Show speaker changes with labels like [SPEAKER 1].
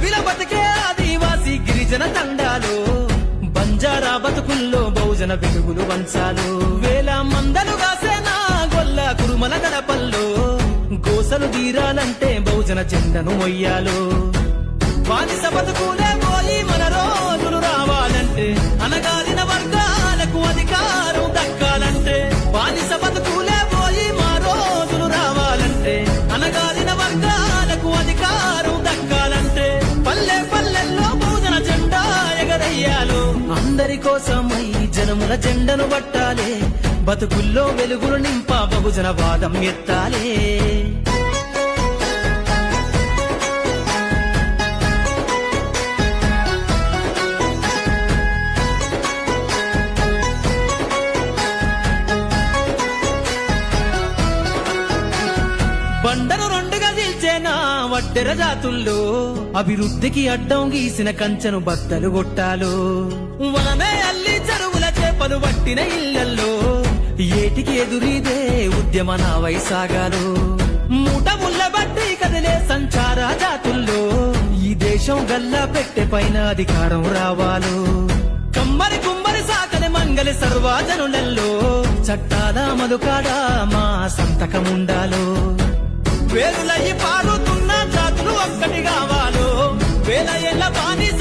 [SPEAKER 1] అడవిల బతికే ఆదివాసి గిరిజన తండాలు, బంజారా బతుకుల్లో బహుజన వెలుగులు వంచాలు. వేల మందలు కాసేనా గొల్ల కురుమల గడపల్లో, గోసలు తీరాలంటే బహుజన జెండను మొయ్యాలు. బానిస బతుకులే పోయి మన రోజులు రావాలంటే, అనగారిన వర్గాలకు అధికారం దక్కాలంటే. బానిస బతుకులే పోయి మా రోజులు రావాలంటే, అనగారిన వర్గాలకు అధికారం దక్కాలంటే. పల్లె పల్లెల్లో బహుజన జెండా ఎగరయ్యాలు. అందరి కోసమై జనముల జెండను పట్టాలే, బతుకుల్లో వెలుగులు నింప బహుజన వాదం ఎత్తాలే. బండను రెండుగా చీల్చేనా వడ్డెర జాతుల్లో, అభివృద్ధికి అడ్డం గీసిన కంచెను బద్దలు కొట్టాలు. వనమే అల్లి చెరువుల చేపలు పట్టిన ఇళ్లల్లో, ఏటికి ఎదురీదే ఉద్యమ నావై సాగాలు. మూట ముళ్ళ బట్టి కదిలే సంచార జాతుల్లో, ఈ దేశం గల్లా పెట్టె పైన అధికారం రావాలు. కమ్మరి కుమ్మరి సాకని మంగలి సర్వజనులలో, చట్టాల మధుకాడ మా సంతకముండాలో. వేరులయ్యి పారుతున్న జాతులు ఒక్కటి కావాలో, వేల ఏళ్ల బానిస